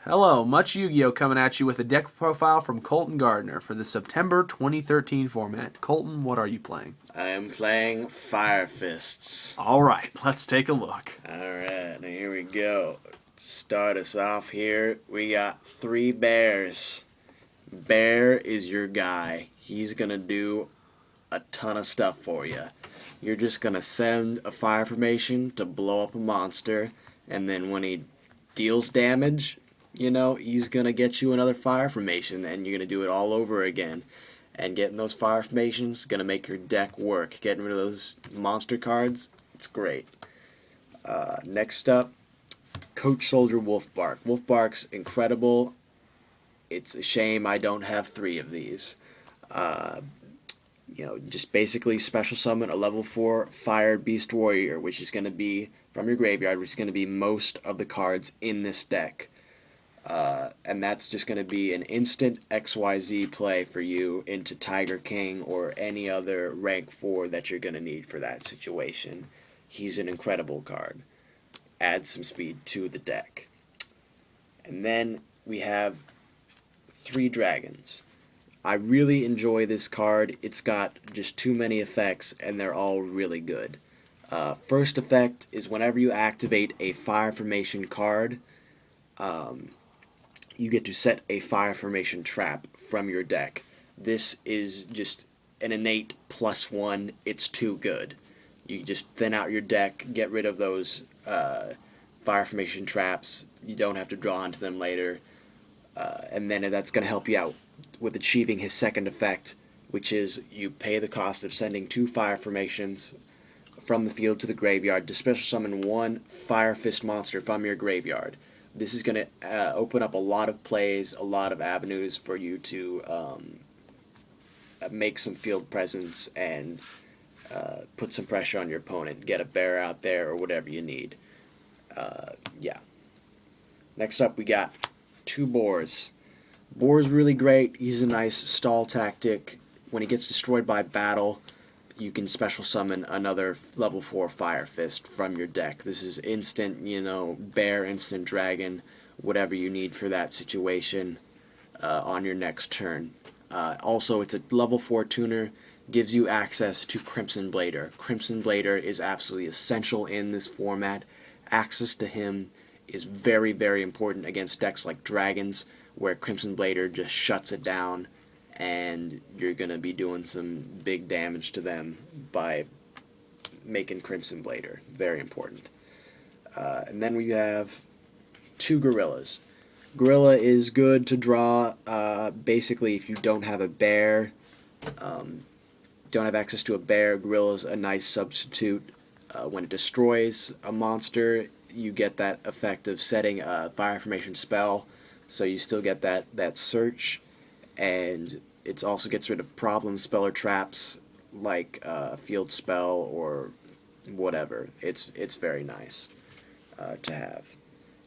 Hello, Much Yu-Gi-Oh! Coming at you with a deck profile from Colton Gardner for the September 2013 format. Colton, what are you playing? I am playing Fire Fists. Alright, let's take a look. Alright, now here we go. To start us off here, we got 3 bears. Bear is your guy. He's gonna do a ton of stuff for you. You're just gonna send a fire formation to blow up a monster, and then when he deals damage, he's gonna get you another fire formation, and you're gonna do it all over again. And getting those fire formations is gonna make your deck work. Getting rid of those monster cards, it's great. Next up, Coach Soldier Wolfbark. Wolfbark's incredible. It's a shame I don't have 3 of these. Uh, just basically special summon a level 4 Fire Beast Warrior, which is going to be from your graveyard, which is going to be most of the cards in this deck. And that's just going to be an instant XYZ play for you into Tiger King or any other rank 4 that you're going to need for that situation. He's an incredible card. Add some speed to the deck. And then we have 3 dragons. I really enjoy this card. It's got just too many effects, and they're all really good. First effect is whenever you activate a fire formation card, you get to set a fire formation trap from your deck. This is just an innate +1. It's too good. You just thin out your deck, get rid of those fire formation traps. You don't have to draw onto them later. And then that's going to help you out with achieving his second effect, which is you pay the cost of sending 2 fire formations from the field to the graveyard to special summon 1 Fire Fist monster from your graveyard. This is going to open up a lot of plays, a lot of avenues for you to make some field presence and put some pressure on your opponent, get a bear out there or whatever you need. Yeah. Next up we got 2 boars. Boar's really great. He's a nice stall tactic. When he gets destroyed by battle, you can special summon another level 4 Fire Fist from your deck. This is instant, bear, instant dragon, whatever you need for that situation on your next turn. Also, it's a level 4 tuner, gives you access to Crimson Blader. Crimson Blader is absolutely essential in this format. Access to him is very, very important against decks like Dragons, where Crimson Blader just shuts it down, and you're going to be doing some big damage to them by making Crimson Blader. Very important. And then we have 2 Gorillas. Gorilla is good to draw, basically if you don't have a bear, don't have access to a bear, Gorilla's a nice substitute. When it destroys a monster, you get that effect of setting a fire formation spell, so you still get that search, and it also gets rid of problem spell or traps like field spell or whatever. It's very nice to have.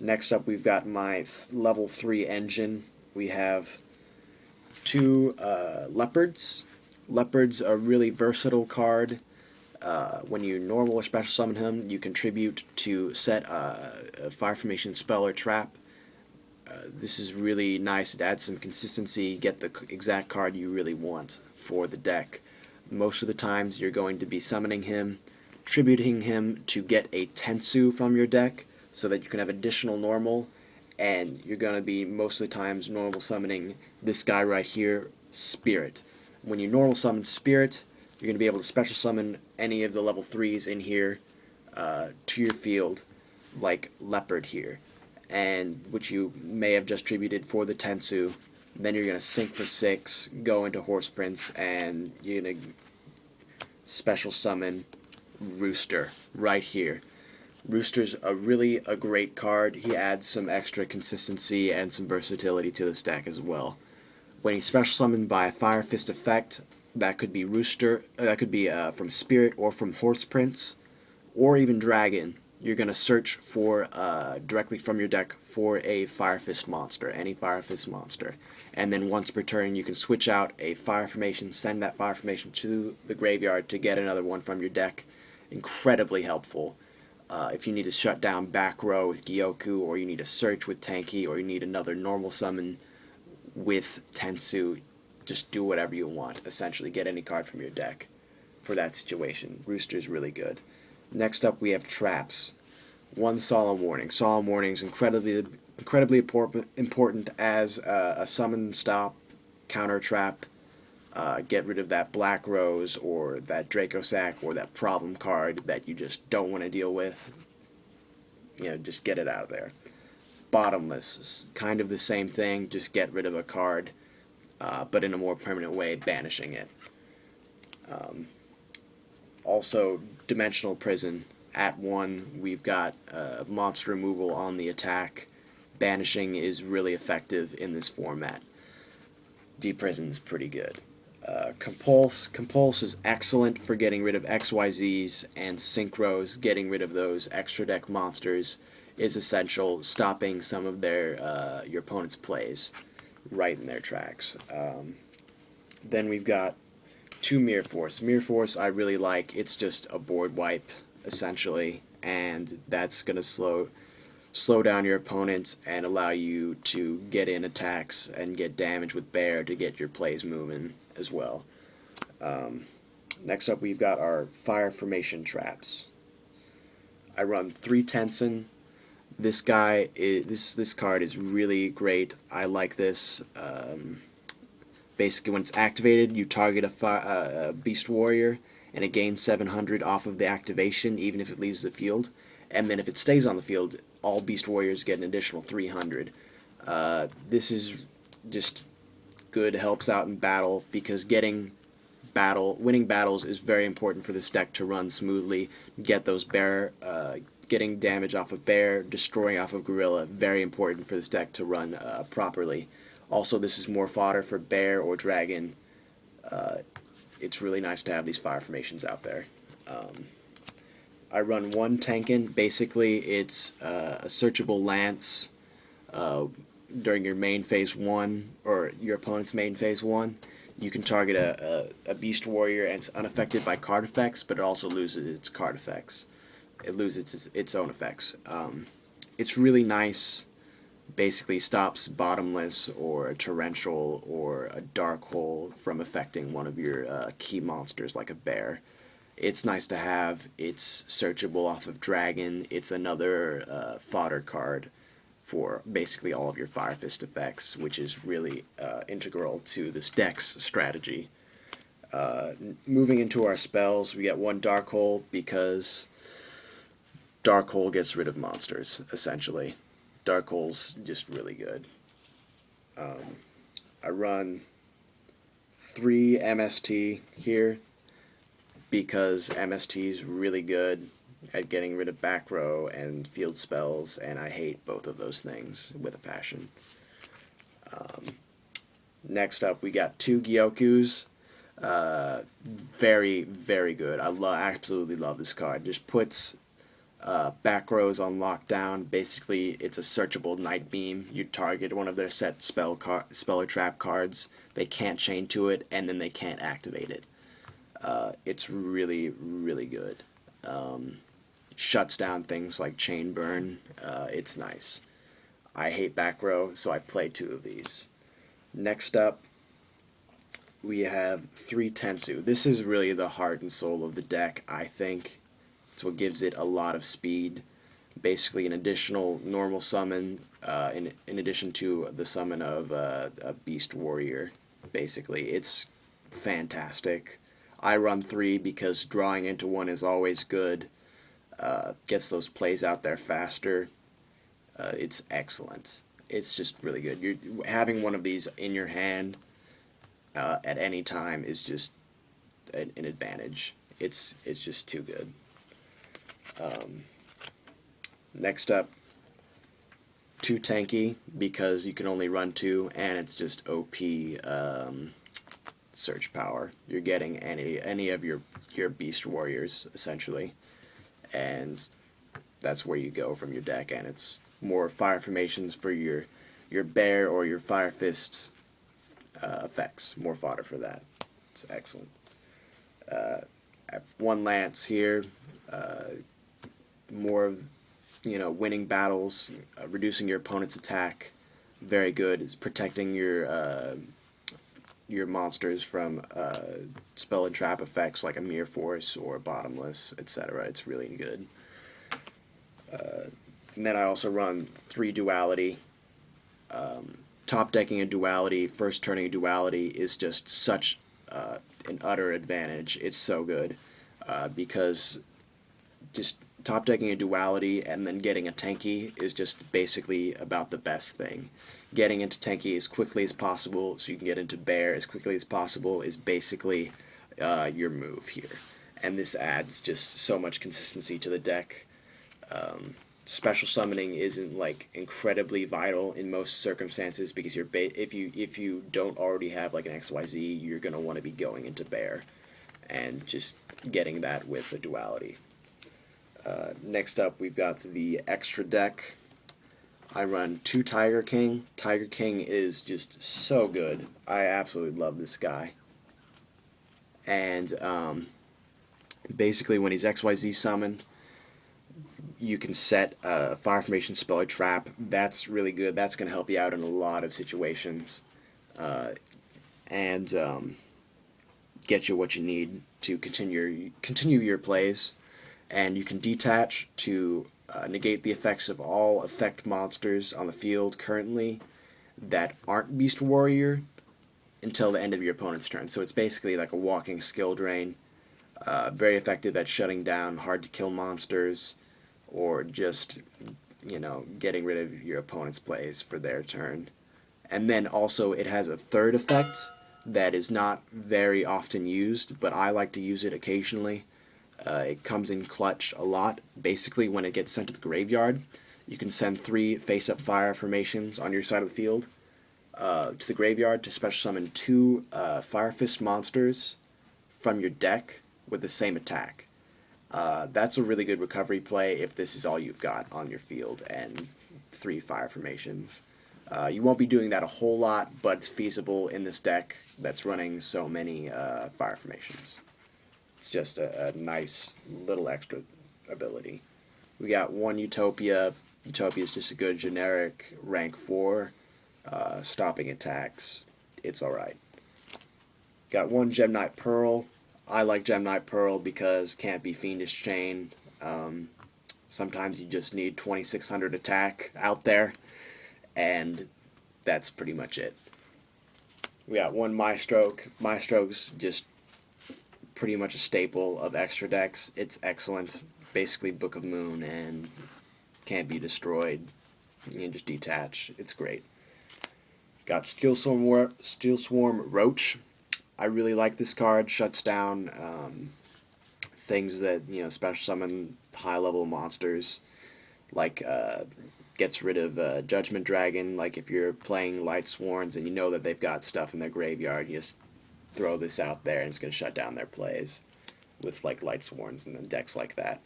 Next up, we've got my level 3 engine. We have 2 leopards. Leopard's a really versatile card. When you normal or special summon him, you contribute to set a fire formation spell or trap. This is really nice. It adds some consistency, get the exact card you really want for the deck. Most of the times you're going to be summoning him, tributing him to get a Tensu from your deck so that you can have additional normal, and you're going to be most of the times normal summoning this guy right here, Spirit. When you normal summon Spirit, you're going to be able to special summon any of the level 3s in here to your field, like Leopard here, and which you may have just tributed for the Tensu. Then you're going to sink for 6, go into Horse Prince, and you're going to special summon Rooster right here. Rooster's a great card. He adds some extra consistency and some versatility to this deck as well. When he's special summoned by a Fire Fist effect, that could be Rooster, that could be from Spirit or from Horse Prince, or even Dragon. You're going to search for, directly from your deck, for a Fire Fist monster, any Fire Fist monster. And then once per turn, you can switch out a Fire Formation, send that Fire Formation to the graveyard to get another one from your deck. Incredibly helpful. If you need to shut down back row with Gyoku, or you need a search with Tenki, or you need another normal summon with Tensu, just do whatever you want. Essentially, get any card from your deck for that situation. Rooster's really good. Next up, we have traps. One Solemn Warning. Solemn Warning is incredibly important as a summon stop, counter trap. Get rid of that Black Rose or that Draco Sack or that problem card that you just don't want to deal with. Just get it out of there. Bottomless is kind of the same thing, just get rid of a card, but in a more permanent way, banishing it. Also, Dimensional Prison. At 1, we've got monster removal on the attack. Banishing is really effective in this format. Deprison's pretty good. Compulse. Compulse is excellent for getting rid of XYZs, and Synchros, getting rid of those extra deck monsters, is essential, stopping some of your opponent's plays right in their tracks. Then we've got 2 Mirror Force. Mirror Force I really like. It's just a board wipe, essentially, and that's going to slow down your opponents and allow you to get in attacks and get damage with Bear to get your plays moving as well. Next up, we've got our Fire Formation traps. I run 3 Tensen. This card is really great. I like this. Basically, when it's activated, you target a Beast Warrior, and it gains 700 off of the activation, even if it leaves the field. And then if it stays on the field, all Beast Warriors get an additional 300. This is just good, helps out in battle, because winning battles is very important for this deck to run smoothly. Get those getting damage off of Bear, destroying off of Gorilla, very important for this deck to run properly. Also, this is more fodder for Bear or Dragon. It's really nice to have these Fire Formations out there. I run 1 Tenken. Basically, it's a searchable Lance during your main phase 1, or your opponent's main phase 1. You can target a Beast Warrior, and it's unaffected by card effects, but it also loses its card effects. It loses its own effects. It's really nice. Basically stops Bottomless or a Torrential or a Dark Hole from affecting one of your key monsters like a Bear. It's nice to have. It's searchable off of Dragon. It's another fodder card for basically all of your Fire Fist effects, which is really integral to this deck's strategy. Moving into our spells, we get 1 Dark Hole because Dark Hole gets rid of monsters, essentially. Dark Hole's just really good. I run 3 MST here because MST is really good at getting rid of back row and field spells, and I hate both of those things with a passion. Next up, we got 2 Gyokus. Very, very good. I absolutely love this card. Just puts back rows on lockdown. Basically, it's a searchable Night Beam. You target one of their set spell or trap cards. They can't chain to it, and then they can't activate it. It's really, really good. Shuts down things like Chain Burn. It's nice. I hate back row, so I play 2 of these. Next up, we have 3 Tensu. This is really the heart and soul of the deck, I think. It's what gives it a lot of speed. Basically, an additional normal summon, in addition to the summon of a Beast Warrior. Basically, it's fantastic. I run 3 because drawing into 1 is always good. Gets those plays out there faster. It's excellent. It's just really good. Having one of these in your hand at any time is just an advantage. It's just too good. Next up, 2 Tenki because you can only run 2, and it's just OP search power. You're getting any of your Beast Warriors essentially, and that's where you go from your deck. And it's more Fire Formations for your Bear or your Fire Fist effects. More fodder for that. It's excellent. I have 1 Lance here. more, winning battles, reducing your opponent's attack. Very good. It's protecting your monsters from spell and trap effects like a Mirror Force or Bottomless, etc. It's really good. And then I also run 3 Duality. Top decking a Duality, first turning a Duality is just such an utter advantage. It's so good because just top decking a Duality and then getting a Tenki is just basically about the best thing. Getting into Tenki as quickly as possible so you can get into Bear as quickly as possible is basically your move here. And this adds just so much consistency to the deck. Special summoning isn't like incredibly vital in most circumstances because if you don't already have like an XYZ, you're gonna want to be going into Bear and just getting that with the Duality. Next up, we've got the extra deck. I run 2 Tiger King. Tiger King is just so good. I absolutely love this guy. And basically, when he's XYZ summoned, you can set a Fire Formation spell or trap. That's really good. That's going to help you out in a lot of situations. And get you what you need to continue your plays. And you can detach to negate the effects of all effect monsters on the field currently that aren't Beast Warrior until the end of your opponent's turn. So it's basically like a walking skill drain. Very effective at shutting down hard to kill monsters or just, getting rid of your opponent's plays for their turn. And then also it has a third effect that is not very often used, but I like to use it occasionally. It comes in clutch a lot. Basically, when it gets sent to the graveyard, you can send 3 face-up fire formations on your side of the field to the graveyard to special summon 2 Fire Fist monsters from your deck with the same attack. That's a really good recovery play if this is all you've got on your field and 3 fire formations. You won't be doing that a whole lot, but it's feasible in this deck that's running so many fire formations. It's just a nice little extra ability. We got 1 Utopia. Utopia is just a good generic rank 4 stopping attacks. It's alright. Got 1 Gem Knight Pearl. I like Gem Knight Pearl because can't be Fiendish Chain. Sometimes you just need 2600 attack out there, and that's pretty much it. We got 1 Maestroke. Maestroke's just pretty much a staple of extra decks. It's excellent. Basically Book of Moon and can't be destroyed. You can just detach. It's great. Got Steel Swarm Roach. I really like this card. Shuts down things that, special summon high level monsters. Like gets rid of Judgment Dragon. Like if you're playing Light Sworns and you know that they've got stuff in their graveyard, you just throw this out there and it's going to shut down their plays with like Light Sworns and then decks like that.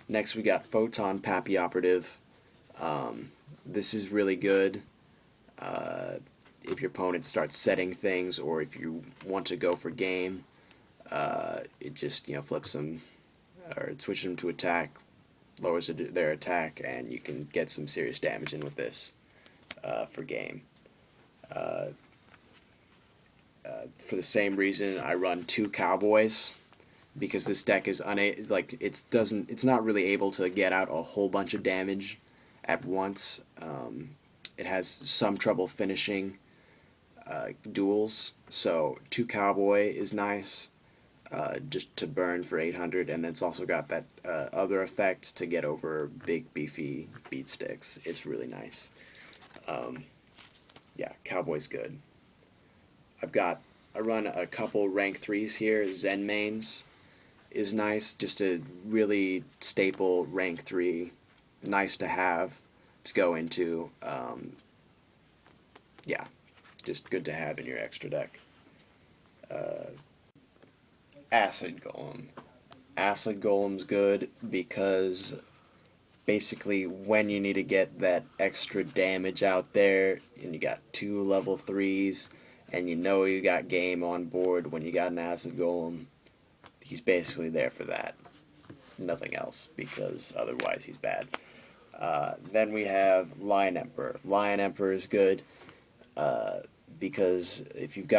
Next we got Photon Pappy Operative. This is really good if your opponent starts setting things or if you want to go for game. It just flips them or it switches them to attack, lowers their attack, and you can get some serious damage in with this for game. For the same reason, I run 2 Cowboys because this deck is it's not really able to get out a whole bunch of damage at once. It has some trouble finishing duels, so 2 Cowboy is nice just to burn for 800, and then it's also got that other effect to get over big beefy beat sticks. It's really nice. Yeah, Cowboy's good. I run a couple rank 3s here. Zen Mains is nice, just a really staple rank 3, nice to have to go into. Yeah, just good to have in your extra deck. Acid Golem. Acid Golem's good because basically when you need to get that extra damage out there and you got 2 level 3s and you got game on board when you got an Acid Golem, he's basically there for that. nothing else, because otherwise he's bad. Then we have Lion Emperor. Lion Emperor is good because if you've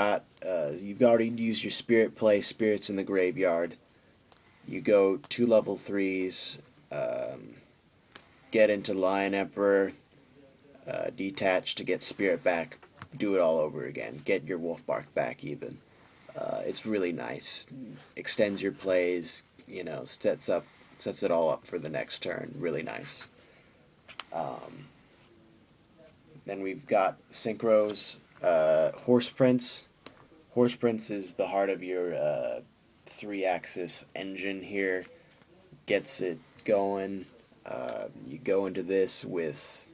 already used your Spirit play, Spirits in the graveyard. You go 2 level 3s, get into Lion Emperor, detach to get Spirit back, do it all over again. Get your Wolfbark back even. It's really nice. Extends your plays, sets it all up for the next turn. Really nice. Then we've got Synchros, Horse Prince. Horse Prince is the heart of your 3-axis engine here. Gets it going. You go into this with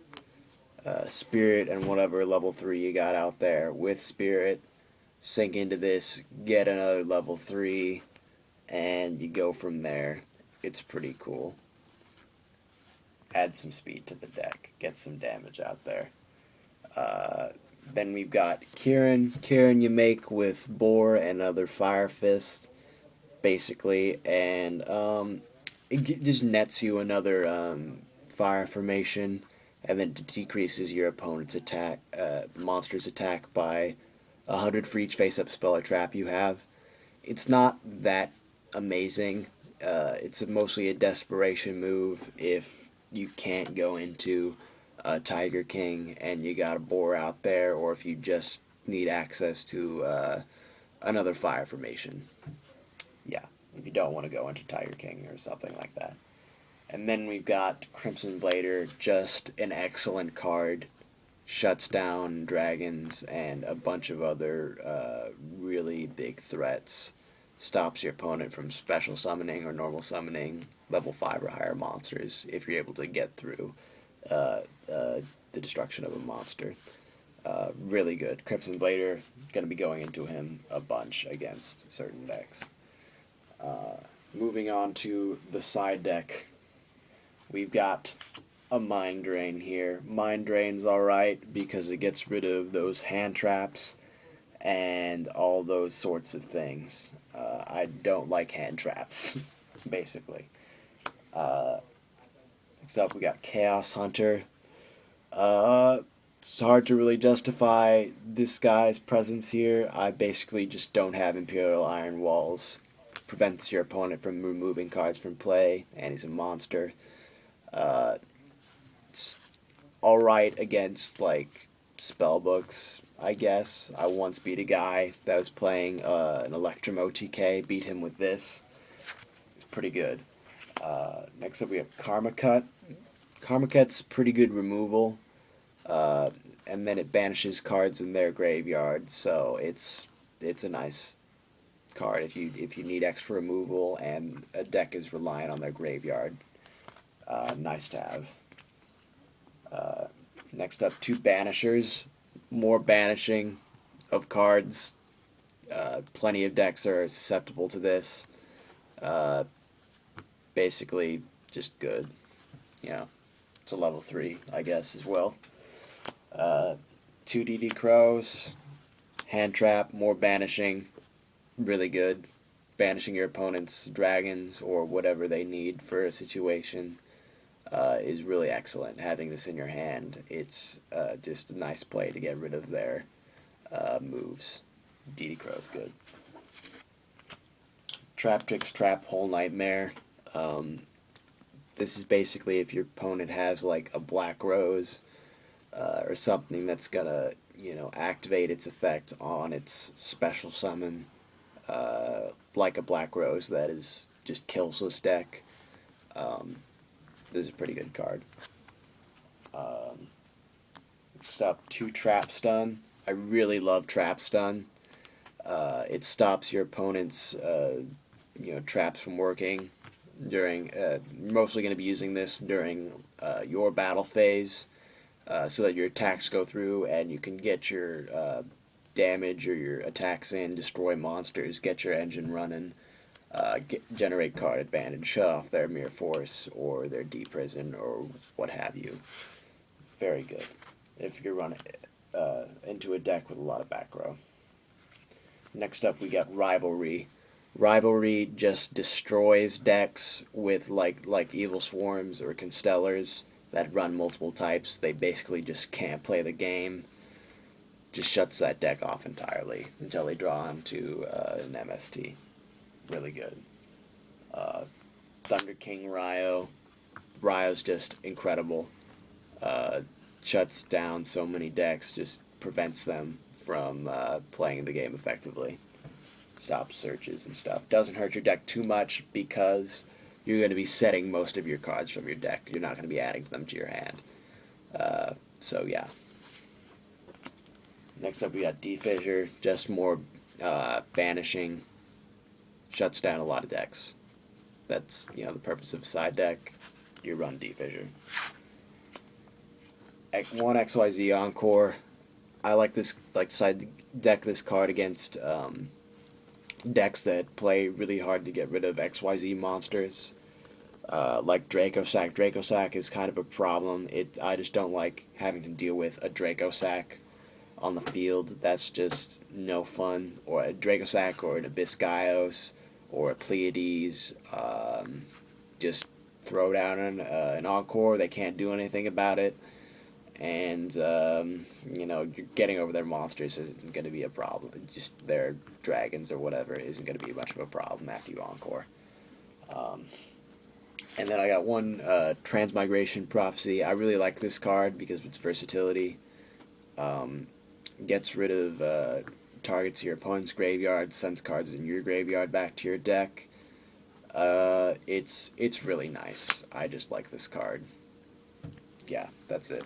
Spirit and whatever level 3 you got out there with Spirit. Sink into this, get another level 3, and you go from there. It's pretty cool. Add some speed to the deck. Get some damage out there. Then we've got Kieran. Kieran you make with Boar and other Fire Fist, basically, and it just nets you another fire formation, and then decreases your opponent's monster's attack by 100 for each face-up spell or trap you have. It's not that amazing. It's mostly a desperation move if you can't go into Tiger King and you got a Boar out there, or if you just need access to another fire formation. Yeah, if you don't want to go into Tiger King or something like that. And then we've got Crimson Blader, just an excellent card. Shuts down dragons and a bunch of other really big threats. Stops your opponent from special summoning or normal summoning level 5 or higher monsters if you're able to get through the destruction of a monster. Really good. Crimson Blader, going to be going into him a bunch against certain decks. Moving on to the side deck, we've got a Mind Drain here. Mind Drain's alright because it gets rid of those hand traps and all those sorts of things. I don't like hand traps, basically. Next up, we got Chaos Hunter. It's hard to really justify this guy's presence here. I basically just don't have Imperial Iron Walls. Prevents your opponent from removing cards from play, and he's a monster. It's alright against, like, spell books, I guess. I once beat a guy that was playing an Electrum OTK, beat him with this. It's pretty good. Next up we have Karma Cut. Karma Cut's pretty good removal, and then it banishes cards in their graveyard, so it's a nice card if you need extra removal and a deck is reliant on their graveyard. Nice to have. Next up, 2 Banishers. More banishing of cards. Plenty of decks are susceptible to this. Basically, just good. It's a level 3, I guess, as well. 2 DD Crows. Hand Trap, more banishing. Really good. Banishing your opponent's dragons or whatever they need for a situation is really excellent. Having this in your hand, it's just a nice play to get rid of their moves. DD Crow's good. Traptrix Trap Whole Nightmare. This is basically if your opponent has like a Black Rose or something that's gonna activate its effect on its special summon, like a Black Rose that is just kills this deck. This is a pretty good card. Next up, 2 Trap Stun. I really love Trap Stun. It stops your opponent's traps from working during. Mostly going to be using this during your battle phase, so that your attacks go through and you can get your damage or your attacks in, destroy monsters, get your engine running. Generate card advantage, shut off their Mere Force or their Deprison or what have you. Very good if you're running into a deck with a lot of back row. Next up we got Rivalry. Rivalry just destroys decks with like Evil Swarms or Constellars that run multiple types. They basically just can't play the game. Just shuts that deck off entirely until they draw onto an MST. Really good. Thunder King Ryo. Ryo's just incredible. Shuts down so many decks, just prevents them from playing the game effectively. Stops searches and stuff. Doesn't hurt your deck too much because you're going to be setting most of your cards from your deck. You're not going to be adding them to your hand. So yeah. Next up we got D-Fissure. Just more banishing. Shuts down a lot of decks. That's, the purpose of side deck. You run D-Fissure. 1 XYZ Encore. I like side deck this card against decks that play really hard to get rid of XYZ monsters. Like Dracosack. Dracosack is kind of a problem. I just don't like having to deal with a Dracosack on the field. That's just no fun. Or a Dracosack or an Abyssgaios or a Pleiades. Just throw down an Encore. They can't do anything about it. And, you're getting over their monsters isn't going to be a problem. Just their dragons or whatever isn't going to be much of a problem after you Encore. And then I got one Transmigration Prophecy. I really like this card because of its versatility. Gets rid of targets to your opponent's graveyard, sends cards in your graveyard back to your deck. It's really nice. I just like this card. Yeah, that's it.